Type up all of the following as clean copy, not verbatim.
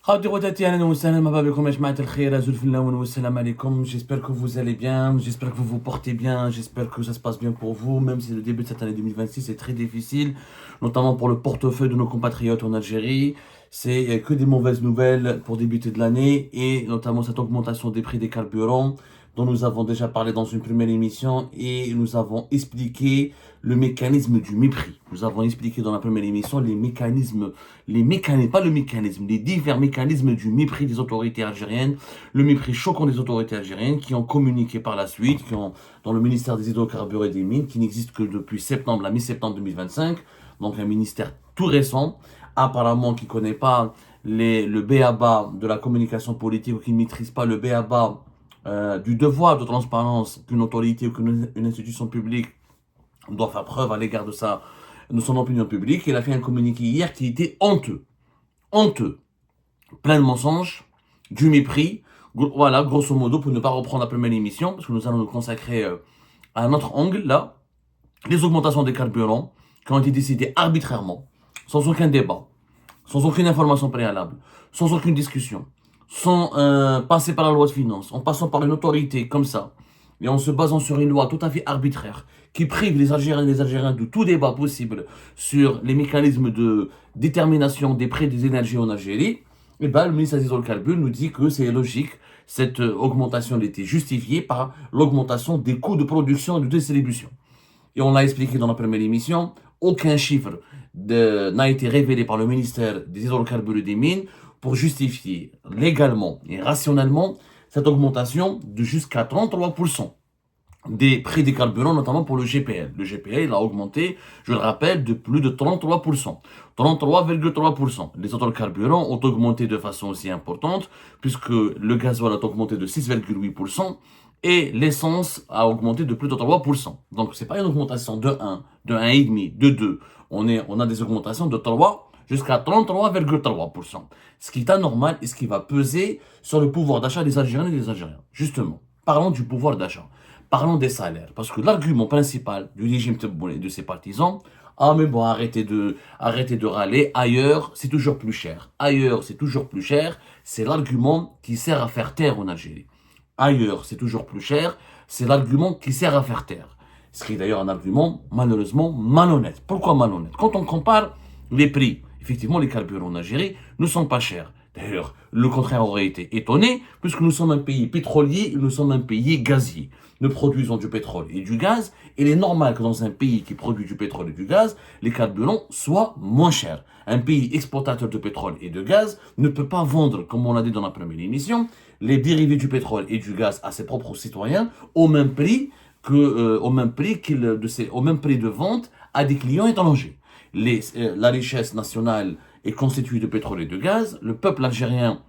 J'espère que vous allez bien, j'espère que vous vous portez bien, j'espère que ça se passe bien pour vous, même si le début de cette année 2026 est très difficile, notamment pour le portefeuille de nos compatriotes en Algérie. C'est que des mauvaises nouvelles pour débuter de l'année, et notamment cette augmentation des prix des carburants dont nous avons déjà parlé dans une première émission, et nous avons expliqué le mécanisme du mépris. Nous avons expliqué dans la première émission pas le mécanisme, les divers mécanismes du mépris des autorités algériennes, le mépris choquant des autorités algériennes qui ont communiqué par la suite, dans le ministère des hydrocarbures et des mines, qui n'existe que depuis septembre, la mi-septembre 2025, donc un ministère tout récent, apparemment qui ne connaît pas le b.a.-ba de la communication politique, ou qui ne maîtrise pas le b.a.-ba du devoir de transparence qu'une autorité ou qu'une institution publique doit faire preuve à l'égard de son opinion publique. Il a fait un communiqué hier qui était honteux. Honteux. Plein de mensonges, du mépris. Voilà, grosso modo, pour ne pas reprendre la première émission, parce que nous allons nous consacrer à un autre angle, là. Les augmentations des carburants qui ont été décidées arbitrairement, sans aucun débat, sans aucune information préalable, sans aucune discussion, sans passer par la loi de finances, en passant par une autorité comme ça, et en se basant sur une loi tout à fait arbitraire, qui prive les Algériens et les Algériens de tout débat possible sur les mécanismes de détermination des prix des énergies en Algérie, et ben, le ministre des Hydrocarbures nous dit que c'est logique, cette augmentation était justifiée par l'augmentation des coûts de production et de distribution. Et on l'a expliqué dans la première émission, aucun chiffre n'a été révélé par le ministère des Hydrocarbures et des Mines pour justifier légalement et rationnellement cette augmentation de jusqu'à 33% des prix des carburants, notamment pour le GPL. Le GPL, il a augmenté, je le rappelle, de plus de 33%. 33,3%. Les autres carburants ont augmenté de façon aussi importante, puisque le gasoil a augmenté de 6,8%, et l'essence a augmenté de plus de 3%. Donc, c'est pas une augmentation de 1, de 1,5, de 2. On a des augmentations de 3 jusqu'à 33,3%. Ce qui est anormal et ce qui va peser sur le pouvoir d'achat des Algériens et des Algériens. Justement, parlons du pouvoir d'achat. Parlons des salaires. Parce que l'argument principal du régime Tebboune et de ses partisans, ah mais bon, arrêtez de râler, ailleurs c'est toujours plus cher. Ailleurs c'est toujours plus cher, c'est l'argument qui sert à faire taire en Algérie. Ailleurs c'est toujours plus cher, c'est l'argument qui sert à faire taire. Ce qui est d'ailleurs un argument malheureusement malhonnête. Pourquoi malhonnête? Quand on compare les prix, effectivement les carburants en Algérie ne sont pas chers. D'ailleurs, le contraire aurait été étonné, puisque nous sommes un pays pétrolier et nous sommes un pays gazier. Nous produisons du pétrole et du gaz, et il est normal que dans un pays qui produit du pétrole et du gaz, les carburants soient moins chers. Un pays exportateur de pétrole et de gaz ne peut pas vendre, comme on l'a dit dans la première émission, les dérivés du pétrole et du gaz à ses propres citoyens au même prix de vente à des clients étrangers. La richesse nationale est constituée de pétrole et de gaz. Le peuple algérien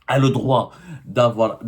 a le droit d'avoir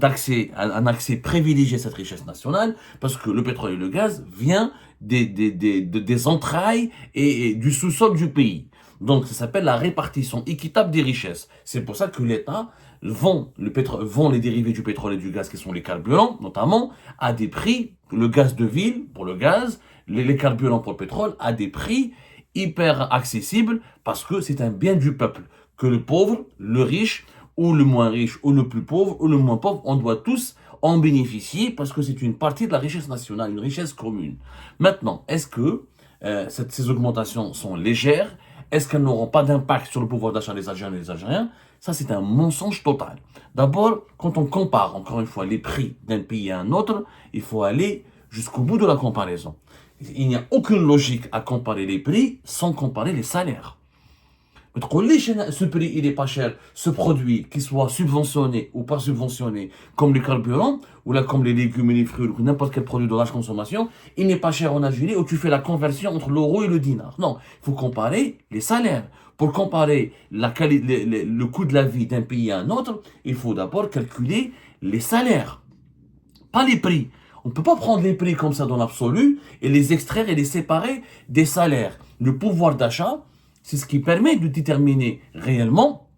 un accès privilégié à cette richesse nationale, parce que le pétrole et le gaz vient des entrailles et du sous-sol du pays. Donc ça s'appelle la répartition équitable des richesses. C'est pour ça que l'État vend les dérivés du pétrole et du gaz, qui sont les carburants notamment, à des prix, le gaz de ville pour le gaz, les carburants pour le pétrole, à des prix hyper accessibles, parce que c'est un bien du peuple, que le pauvre, le riche, ou le moins riche, ou le plus pauvre, ou le moins pauvre, on doit tous en bénéficier, parce que c'est une partie de la richesse nationale, une richesse commune. Maintenant, est-ce que ces augmentations sont légères? Est-ce qu'elles n'auront pas d'impact sur le pouvoir d'achat des Algériens et des Algériens? Ça, c'est un mensonge total. D'abord, quand on compare, encore une fois, les prix d'un pays à un autre, il faut aller jusqu'au bout de la comparaison. Il n'y a aucune logique à comparer les prix sans comparer les salaires. Ce prix, il est pas cher, ce produit, qu'il soit subventionné ou pas subventionné, comme les carburants, ou là comme les légumes et les fruits, ou n'importe quel produit de large consommation, il n'est pas cher en Algérie, où tu fais la conversion entre l'euro et le dinar. Non, il faut comparer les salaires. Pour comparer le coût de la vie d'un pays à un autre, il faut d'abord calculer les salaires, pas les prix. On ne peut pas prendre les prix comme ça dans l'absolu et les extraire et les séparer des salaires. Le pouvoir d'achat, c'est ce qui permet de déterminer réellement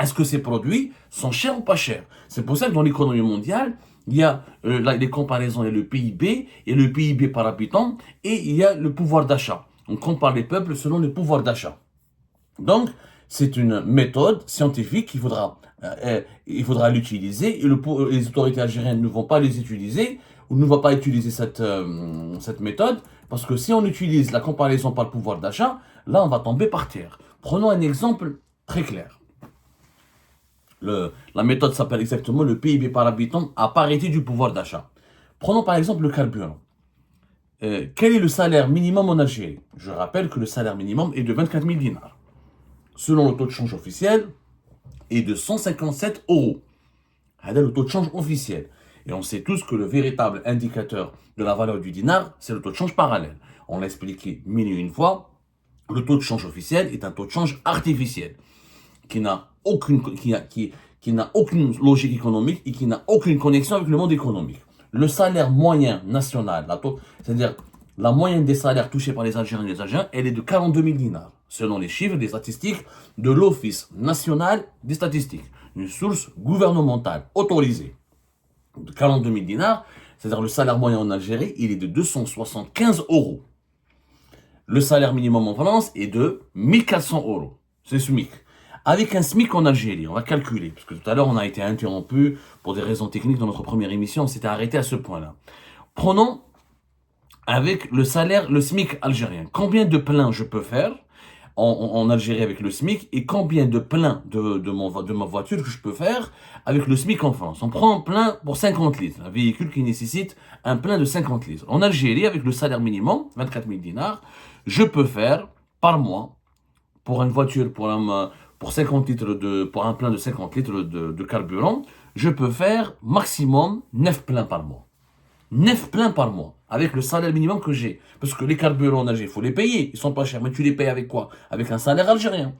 est-ce que ces produits sont chers ou pas chers. C'est pour ça que dans l'économie mondiale, il y a les comparaisons, il y a le PIB, et le PIB par habitant, et il y a le pouvoir d'achat. On compare les peuples selon le pouvoir d'achat. Donc, c'est une méthode scientifique qu'il faudra il faudra l'utiliser et les autorités algériennes ne vont pas les utiliser ou ne vont pas utiliser cette méthode parce que si on utilise la comparaison par le pouvoir d'achat, là on va tomber par terre. Prenons un exemple très clair. La méthode s'appelle exactement le PIB par habitant à parité du pouvoir d'achat. Prenons par exemple le carburant. Quel est le salaire minimum en Algérie? Je rappelle que le salaire minimum est de 24 000 dinars. Selon le taux de change officiel, est de 157 euros. C'est le taux de change officiel. Et on sait tous que le véritable indicateur de la valeur du dinar, c'est le taux de change parallèle. On l'a expliqué mille et une fois. Le taux de change officiel est un taux de change artificiel qui n'a aucune logique économique et qui n'a aucune connexion avec le monde économique. Le salaire moyen national, c'est-à-dire la moyenne des salaires touchés par les Algériens et les Algériens, elle est de 42 000 dinars, selon les chiffres des statistiques de l'Office national des statistiques, une source gouvernementale autorisée. De 42 000 dinars, c'est-à-dire le salaire moyen en Algérie, il est de 275 euros. Le salaire minimum en France est de 1400 euros. C'est SMIC. Avec un SMIC en Algérie, on va calculer, parce que tout à l'heure on a été interrompu pour des raisons techniques dans notre première émission, on s'était arrêté à ce point-là. Prenons avec le salaire, le SMIC algérien. Combien de pleins je peux faire en Algérie avec le SMIC et combien de pleins de ma voiture que je peux faire avec le SMIC en France? On prend un plein pour 50 litres, un véhicule qui nécessite un plein de 50 litres. En Algérie, avec le salaire minimum, 24 000 dinars, je peux faire par mois, pour une voiture, pour 50 litres pour un plein de 50 litres de carburant, je peux faire maximum 9 pleins par mois. 9 pleins par mois, avec le salaire minimum que j'ai. Parce que les carburants en Algérie, il faut les payer, ils sont pas chers. Mais tu les payes avec quoi? Avec un salaire algérien.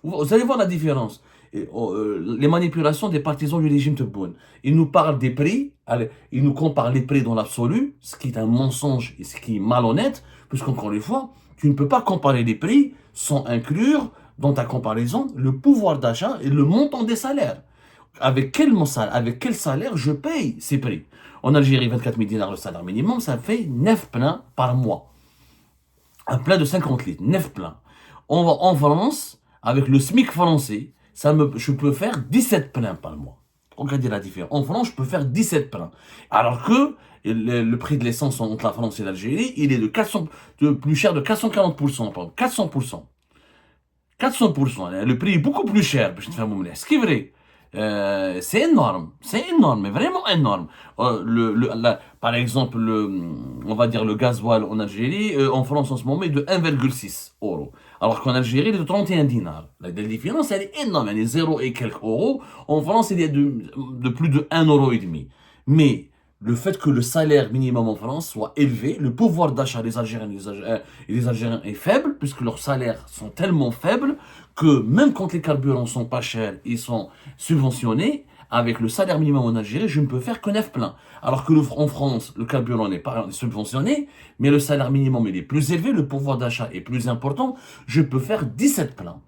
Vous allez voir la différence. Les manipulations des partisans du régime Tebboune. Ils nous parlent des prix, ils nous comparent les prix dans l'absolu, ce qui est un mensonge et ce qui est malhonnête, puisqu'encore une fois, tu ne peux pas comparer les prix sans inclure dans ta comparaison le pouvoir d'achat et le montant des salaires. Avec quel salaire je paye ces prix? En Algérie, 24 000 dinars le salaire minimum, ça fait 9 pleins par mois. Un plein de 50 litres, 9 pleins. En France, avec le SMIC français, je peux faire 17 pleins par mois. Regardez la différence. En France, je peux faire 17 pleins. Alors que le prix de l'essence entre la France et l'Algérie, il est de plus cher de 440%. 400%. 400%. Le prix est beaucoup plus cher. Ce qui est vrai. C'est énorme, mais vraiment énorme. Par exemple, on va dire le gasoil en Algérie, en France en ce moment, est de 1,6 euros. Alors qu'en Algérie, il est de 31 dinars. La différence, elle est énorme, elle est 0 et quelques euros. En France, il est de plus de 1,5 euro. Mais le fait que le salaire minimum en France soit élevé, le pouvoir d'achat des Algériens et des Algériens est faible, puisque leurs salaires sont tellement faibles que même quand les carburants sont pas chers, ils sont subventionnés, avec le salaire minimum en Algérie, je ne peux faire que 9 pleins. Alors que en France, le carburant n'est pas subventionné, mais le salaire minimum il est plus élevé, le pouvoir d'achat est plus important, je peux faire 17 pleins.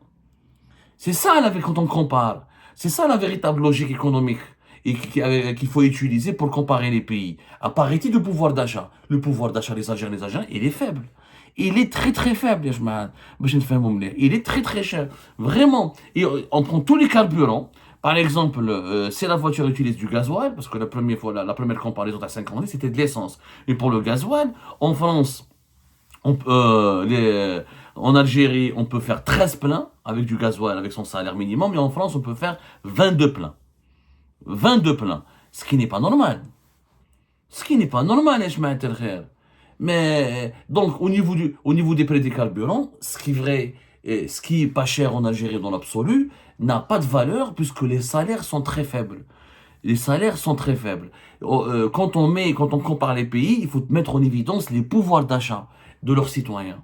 C'est ça quand on compare. C'est ça la véritable logique économique et qu'il faut utiliser pour comparer les pays. À parité de pouvoir d'achat. Le pouvoir d'achat des Algériens, il est faible. Il est très très faible, il est très très cher. Vraiment. Et on prend tous les carburants. Par exemple, si la voiture utilise du gasoil, parce que la première comparaison à 50 c'était de l'essence. Et pour le gasoil, en France, en Algérie, on peut faire 13 pleins avec du gasoil, avec son salaire minimum. Et en France, on peut faire 22 pleins. 22 pleins. Ce qui n'est pas normal. Ce qui n'est pas normal, mais donc au niveau des prix des carburants, ce qui est vrai et ce qui est pas cher en Algérie dans l'absolu n'a pas de valeur puisque les salaires sont très faibles. Les salaires sont très faibles. Quand on compare les pays, il faut mettre en évidence les pouvoirs d'achat de leurs citoyens.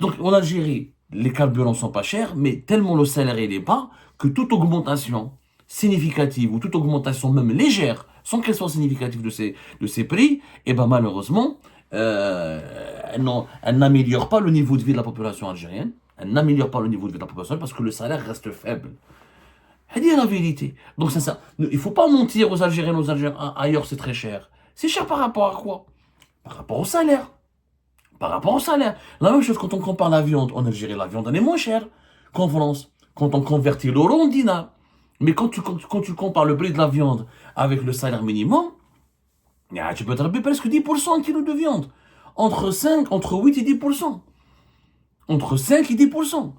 Donc en Algérie, les carburants sont pas chers, mais tellement le salaire est bas que toute augmentation significative ou toute augmentation même légère, sans qu'elle soit significative de ces prix, et ben malheureusement, elle n'améliore pas le niveau de vie de la population algérienne. Elle n'améliore pas le niveau de vie de la population parce que le salaire reste faible. Elle dit la vérité. Donc c'est ça. Il ne faut pas mentir aux Algériens, ailleurs c'est très cher. C'est cher par rapport à quoi? Par rapport au salaire. Par rapport au salaire. La même chose quand on compare la viande en Algérie, la viande elle est moins chère qu'en France. Quand on convertit l'euro en dinar. Mais quand tu compares le prix de la viande avec le salaire minimum, tu peux attraper presque 10% un kilo de viande. Entre 8 et 10%. Entre 5 et 10%.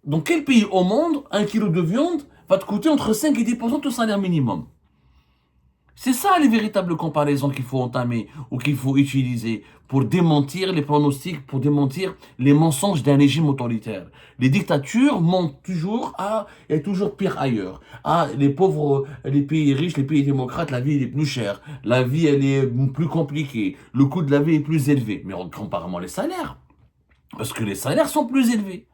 Dans quel pays au monde, un kilo de viande va te coûter entre 5 et 10% de ton salaire minimum? C'est ça les véritables comparaisons qu'il faut entamer ou qu'il faut utiliser pour démentir les pronostics, pour démentir les mensonges d'un régime autoritaire. Les dictatures montent toujours à, et toujours pire ailleurs. Ah, les pauvres, les pays riches, les pays démocrates, la vie elle est plus chère, la vie elle est plus compliquée, le coût de la vie est plus élevé. Mais comparons les salaires, parce que les salaires sont plus élevés.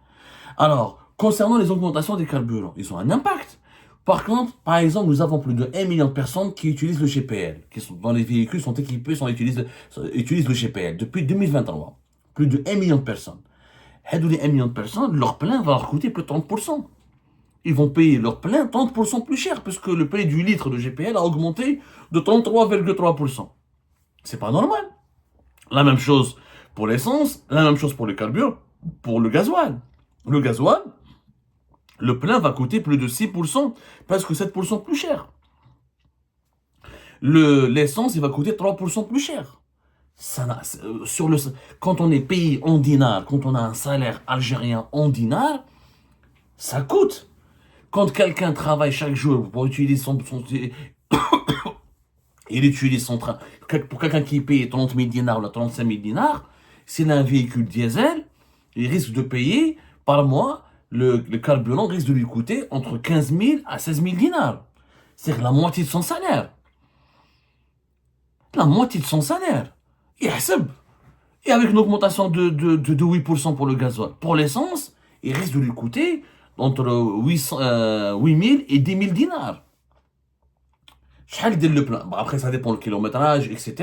Alors, concernant les augmentations des carburants, ils ont un impact. Par contre, par exemple, nous avons plus de 1 million de personnes qui utilisent le GPL, qui sont dans les véhicules, sont équipés, utilisent le GPL depuis 2023. Plus de 1 million de personnes. Et de les 1 million de personnes, leur plein va leur coûter plus de 30%. Ils vont payer leur plein 30% plus cher, puisque le prix du litre de GPL a augmenté de 33,3%. C'est pas normal. La même chose pour l'essence, la même chose pour le carburant, pour le gasoil. Le gasoil, le plein va coûter plus de 6%, presque 7% plus cher. L'essence, il va coûter 3% plus cher. Quand on est payé en dinars, quand on a un salaire algérien en dinars, ça coûte. Quand quelqu'un travaille chaque jour pour utiliser il utilise son train. Pour quelqu'un qui paye 30 000 dinars ou 35 000 dinars, s'il a un véhicule diesel, il risque de payer par mois, le carburant risque de lui coûter entre 15 000 à 16 000 dinars. C'est-à-dire la moitié de son salaire. La moitié de son salaire. Et avec une augmentation de 8% pour le gasoil. Pour l'essence, il risque de lui coûter entre 8 000 et 10 000 dinars. Le plein. Bon, après, ça dépend du kilométrage, etc.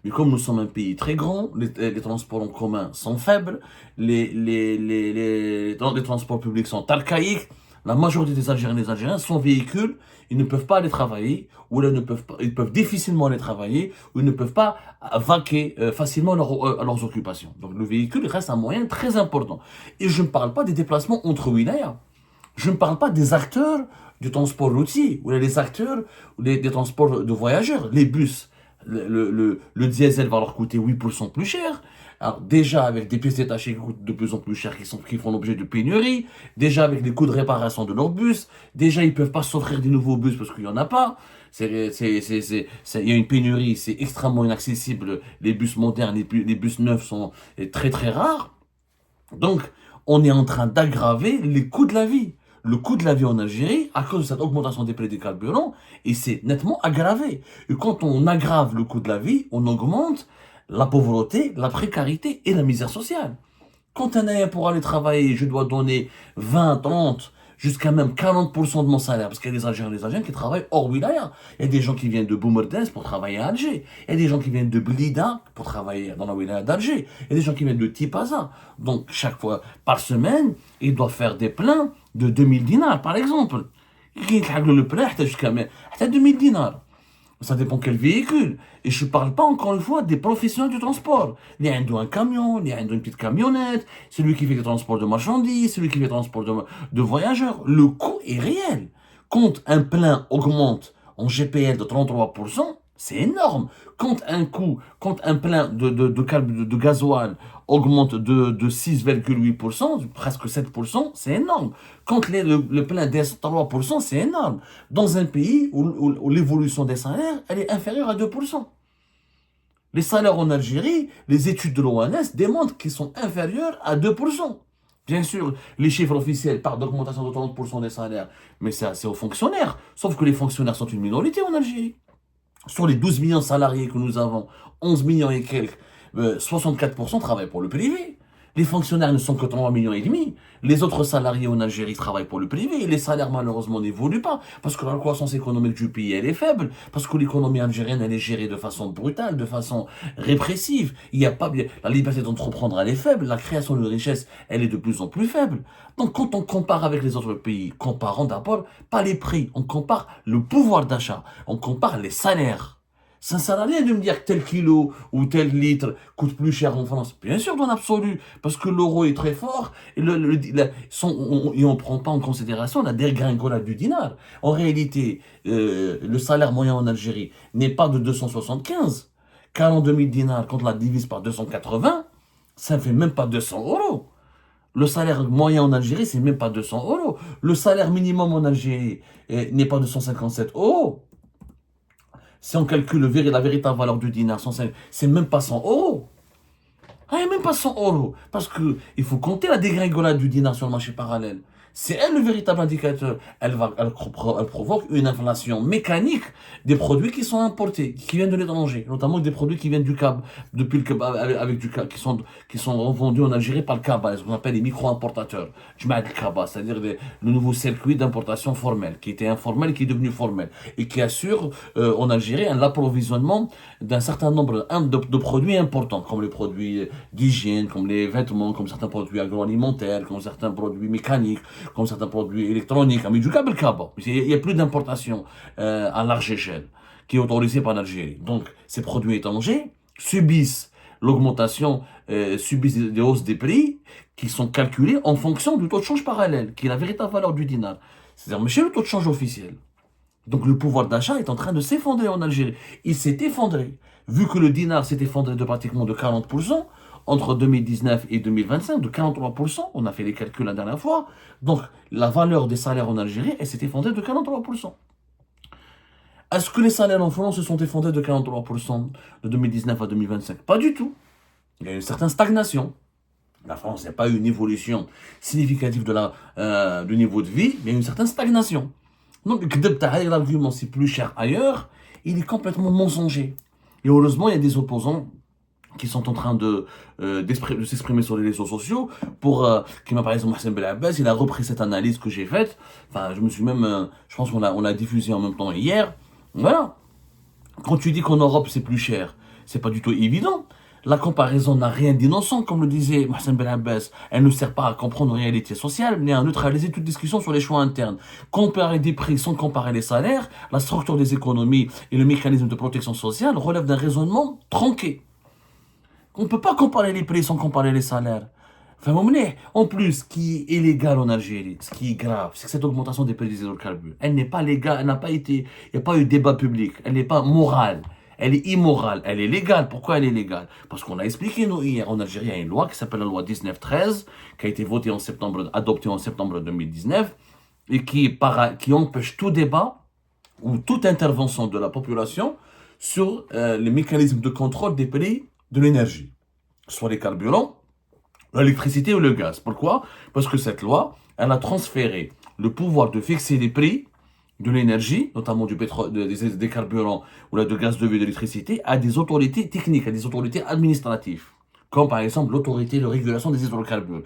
Mais comme nous sommes un pays très grand, les transports en commun sont faibles, les transports publics sont archaïques, la majorité des Algériens et des Algériens sont véhicules, ils ne peuvent pas aller travailler, ou là, ils peuvent difficilement aller travailler, ou ils ne peuvent pas vaquer facilement à leurs occupations. Donc le véhicule reste un moyen très important. Et je ne parle pas des déplacements entre wilayas. Je ne parle pas des acteurs du transport routier, ou les acteurs des transports de voyageurs, les bus. Le diesel va leur coûter 8% plus cher. Alors déjà avec des pièces détachées qui coûtent de plus en plus cher, qui font l'objet de pénuries, déjà avec les coûts de réparation de leurs bus, déjà ils ne peuvent pas s'offrir des nouveaux bus parce qu'il n'y en a pas. Il y a une pénurie, c'est extrêmement inaccessible. Les bus modernes, les bus neufs sont très très rares. Donc on est en train d'aggraver les coûts de la vie. Le coût de la vie en Algérie, à cause de cette augmentation des prix des carburants, et c'est nettement aggravé. Et quand on aggrave le coût de la vie, on augmente la pauvreté, la précarité et la misère sociale. Quand un aïe pour aller travailler, je dois donner 20, 30, jusqu'à même 40% de mon salaire, parce qu'il y a des Algériens et des Algériennes qui travaillent hors wilaya. Il y a des gens qui viennent de Boumerdès pour travailler à Alger. Il y a des gens qui viennent de Blida pour travailler dans la wilaya d'Alger. Il y a des gens qui viennent de Tipaza. Donc, chaque fois par semaine, ils doivent faire des pleins de 2000 dinars, par exemple. Le plein jusqu'à 2000 dinars. Ça dépend quel véhicule. Et je ne parle pas encore une fois des professionnels du transport. Il y a un camion, il y a une petite camionnette, celui qui fait le transport de marchandises, celui qui fait le transport de voyageurs. Le coût est réel. Quand un plein augmente en GPL de 33%, c'est énorme. Quand un plein de gasoil augmente de 6,8%, presque 7%, c'est énorme. Quand le plein baisse 3%, c'est énorme. Dans un pays où l'évolution des salaires, elle est inférieure à 2%. Les salaires en Algérie, les études de l'ONS démontrent qu'ils sont inférieurs à 2%. Bien sûr, les chiffres officiels parlent d'augmentation de 30% des salaires, mais c'est aux fonctionnaires. Sauf que les fonctionnaires sont une minorité en Algérie. Sur les 12 millions de salariés que nous avons, 11 millions et quelques, 64% travaillent pour le privé. Les fonctionnaires ne sont que 3 millions et demi. Les autres salariés en Algérie travaillent pour le privé. Les salaires, malheureusement, n'évoluent pas. Parce que la croissance économique du pays, elle est faible. Parce que l'économie algérienne, elle est gérée de façon brutale, de façon répressive. Il n'y a pas la liberté d'entreprendre, elle est faible. La création de richesse, elle est de plus en plus faible. Donc, quand on compare avec les autres pays, comparons d'abord pas les prix. On compare le pouvoir d'achat. On compare les salaires. Ça ne sert à rien de me dire que tel kilo ou tel litre coûte plus cher en France. Bien sûr, dans l'absolu, parce que l'euro est très fort et, et on ne prend pas en considération la dégringolade du dinar. En réalité, le salaire moyen en Algérie n'est pas de 275. 42 000 dinars, quand on la divise par 280, ça ne fait même pas 200 euros. Le salaire moyen en Algérie, c'est même pas 200 euros. Le salaire minimum en Algérie n'est pas de 157 euros. Si on calcule la véritable valeur du dinar, c'est même pas 100 euros. Ah, il n'y a même pas 100 euros. Parce qu'il faut compter la dégringolade du dinar sur le marché parallèle. C'est elle le véritable indicateur. Elle provoque une inflation mécanique des produits qui sont importés, qui viennent de l'étranger, notamment des produits qui viennent du CAB, depuis le CAB, avec du CAB, qui sont vendus en Algérie par le CABA, ce qu'on appelle les micro-importateurs. Je mets le CABA, c'est-à-dire le nouveau circuit d'importation formel, qui était informel et qui est devenu formel, et qui assure en Algérie l'approvisionnement d'un certain nombre de produits importants, comme les produits d'hygiène, comme les vêtements, comme certains produits agroalimentaires, comme certains produits mécaniques, comme certains produits électroniques, mais du câble Kaba. Il n'y a plus d'importation à large échelle qui est autorisée par l'Algérie. Donc, ces produits étrangers subissent l'augmentation, subissent des hausses des prix qui sont calculées en fonction du taux de change parallèle, qui est la véritable valeur du dinar. C'est-à-dire, mais chez le taux de change officiel. Donc, le pouvoir d'achat est en train de s'effondrer en Algérie. Il s'est effondré. Vu que le dinar s'est effondré de pratiquement de 40%, entre 2019 et 2025, de 43%, on a fait les calculs la dernière fois, donc la valeur des salaires en Algérie, elle s'est effondrée de 43%. Est-ce que les salaires en France se sont effondrés de 43% de 2019 à 2025? Pas du tout. Il y a une certaine stagnation. La France n'a pas eu une évolution significative du niveau de vie, mais il y a une certaine stagnation. Donc, l'argument c'est plus cher ailleurs, il est complètement mensonger. Et heureusement, il y a des opposants qui sont en train de s'exprimer sur les réseaux sociaux, qui m'a parlé de Mohsen Belabbès. Il a repris cette analyse que j'ai faite. Enfin, je pense qu'on l'a diffusée en même temps hier. Voilà. Quand tu dis qu'en Europe c'est plus cher, c'est pas du tout évident. La comparaison n'a rien d'innocent, comme le disait Mohsen Belabbès. Elle ne sert pas à comprendre une réalité sociale, mais à neutraliser toute discussion sur les choix internes. Comparer des prix sans comparer les salaires, la structure des économies et le mécanisme de protection sociale relèvent d'un raisonnement tronqué. On ne peut pas comparer les prix sans comparer les salaires. Enfin, en plus, ce qui est illégal en Algérie, ce qui est grave, c'est que cette augmentation des prix des hydrocarbures, elle n'est pas légale, elle n'a pas été, il n'y a pas eu de débat public, elle n'est pas morale, elle est immorale, elle est légale. Pourquoi elle est légale? Parce qu'on a expliqué, nous, hier, en Algérie, il y a une loi qui s'appelle la loi 1913, qui a été votée adoptée en septembre 2019, et qui empêche tout débat ou toute intervention de la population sur les mécanismes de contrôle des prix de l'énergie, soit les carburants, l'électricité ou le gaz. Pourquoi? Parce que cette loi, elle a transféré le pouvoir de fixer les prix de l'énergie, notamment du pétrole, des carburants ou de gaz de vie, de l'électricité, à des autorités techniques, à des autorités administratives, comme par exemple l'autorité de régulation des hydrocarbures,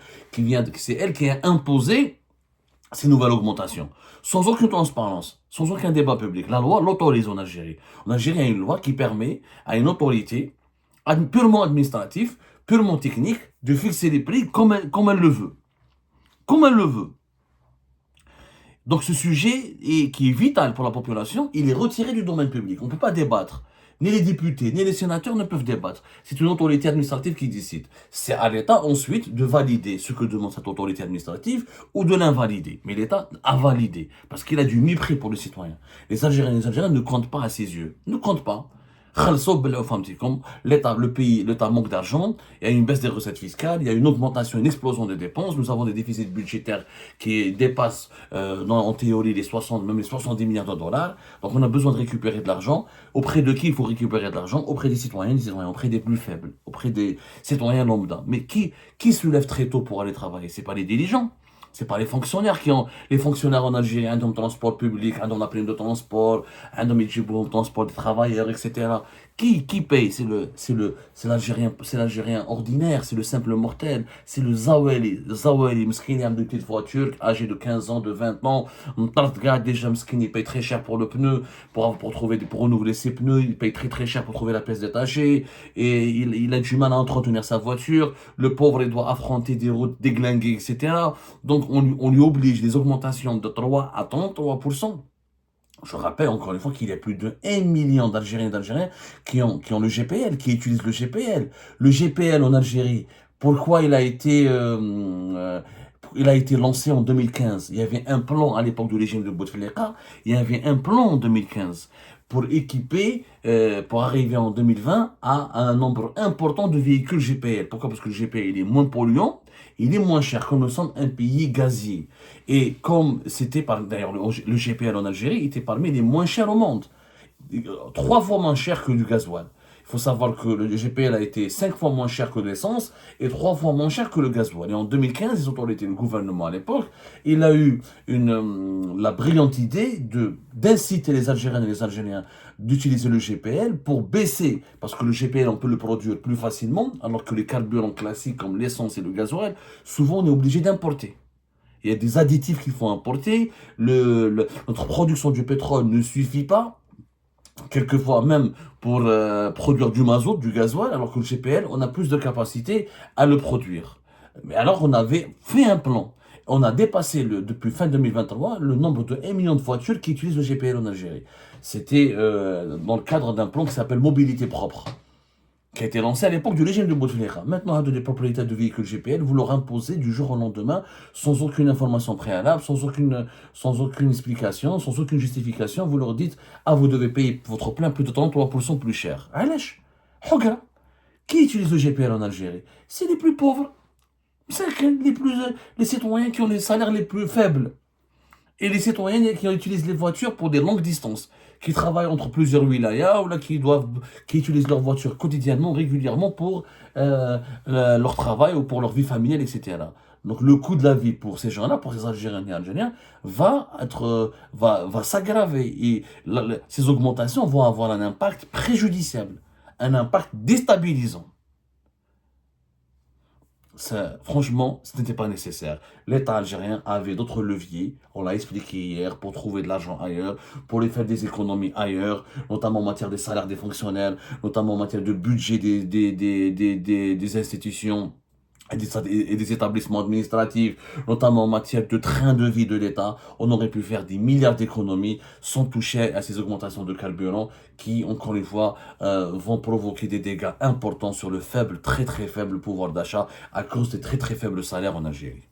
c'est elle qui a imposé ces nouvelles augmentations, sans aucune transparence, sans aucun débat public. La loi l'autorise en Algérie. En Algérie, il y a une loi qui permet à une autorité purement administratif, purement technique, de fixer les prix comme elle le veut. Comme elle le veut. Donc ce sujet, qui est vital pour la population, il est retiré du domaine public. On ne peut pas débattre. Ni les députés, ni les sénateurs ne peuvent débattre. C'est une autorité administrative qui décide. C'est à l'État ensuite de valider ce que demande cette autorité administrative ou de l'invalider. Mais l'État a validé parce qu'il a du mépris pour le citoyen. Les Algériens ne comptent pas à ses yeux. Ne comptent pas. Comme l'État manque d'argent, il y a une baisse des recettes fiscales, il y a une augmentation, une explosion des dépenses, nous avons des déficits budgétaires qui dépassent en théorie même les 70 milliards de dollars, donc on a besoin de récupérer de l'argent. Auprès de qui il faut récupérer de l'argent? Auprès des citoyens, auprès des plus faibles, auprès des citoyens lambda. Mais qui se lève très tôt pour aller travailler? C'est pas les dirigeants. C'est pas les fonctionnaires les fonctionnaires en Algérie, un transport public, un la prime de transport, un transport des travailleurs, etc. Qui paye? C'est l'Algérien ordinaire, c'est le simple mortel, c'est le Zaweli, Mskini a une petite voiture, âgé de 15 ans, de 20 ans, déjà Mskini, il paye très cher pour le pneu, pour renouveler ses pneus, il paye très très cher pour trouver la pièce détachée, et il a du mal à entretenir sa voiture, le pauvre il doit affronter des routes déglinguées, etc. Donc on lui oblige des augmentations de 3 à 33%. Je rappelle encore une fois qu'il y a plus de 1 million d'Algériens et d'Algériens qui ont le GPL, qui utilisent le GPL. Le GPL en Algérie, pourquoi il a été lancé en 2015? Il y avait un plan à l'époque du régime de Bouteflika, il y avait un plan en 2015 pour équiper, pour arriver en 2020 à un nombre important de véhicules GPL. Pourquoi? Parce que le GPL il est moins polluant, il est moins cher, comme nous sommes un pays gazier. Et comme d'ailleurs, le GPL en Algérie était parmi les moins chers au monde. 3 fois moins cher que du gasoil. Il faut savoir que le GPL a été 5 fois moins cher que l'essence et 3 fois moins cher que le gasoil. Et en 2015, les autorités, le gouvernement à l'époque, il a eu la brillante idée d'inciter les Algériennes et les Algériens d'utiliser le GPL pour baisser, parce que le GPL, on peut le produire plus facilement, alors que les carburants classiques comme l'essence et le gasoil, souvent on est obligé d'importer. Il y a des additifs qu'il faut importer, notre production du pétrole ne suffit pas, quelquefois même pour produire du mazout, du gasoil, alors que le GPL, on a plus de capacité à le produire. Mais alors, on avait fait un plan. On a dépassé, depuis fin 2023, le nombre de 1 million de voitures qui utilisent le GPL en Algérie. C'était dans le cadre d'un plan qui s'appelle Mobilité propre, qui a été lancé à l'époque du régime de Bouteflika. Maintenant, les propriétaires de véhicules GPL, vous leur imposez du jour au lendemain, sans aucune information préalable, sans aucune explication, sans aucune justification, vous leur dites, ah, vous devez payer votre plein plus de 33% plus cher. Allèche, Hogra. Qui utilise le GPL en Algérie? C'est les plus pauvres. C'est les citoyens qui ont les salaires les plus faibles. Et les citoyens qui utilisent les voitures pour des longues distances, qui travaillent entre plusieurs wilayas ou là, qui utilisent leur voiture quotidiennement, régulièrement pour leur travail ou pour leur vie familiale, etc. Donc le coût de la vie pour ces gens-là, pour ces Algériens et Algériens, va s'aggraver. Et ces augmentations vont avoir un impact préjudiciable, un impact déstabilisant. Franchement, ce n'était pas nécessaire. L'État algérien avait d'autres leviers, on l'a expliqué hier, pour trouver de l'argent ailleurs, pour les faire des économies ailleurs, notamment en matière des salaires des fonctionnaires, notamment en matière de budget des institutions et des établissements administratifs, notamment en matière de train de vie de l'État. On aurait pu faire des milliards d'économies sans toucher à ces augmentations de carburant qui, encore une fois, vont provoquer des dégâts importants sur le faible, très très faible pouvoir d'achat à cause des très très faibles salaires en Algérie.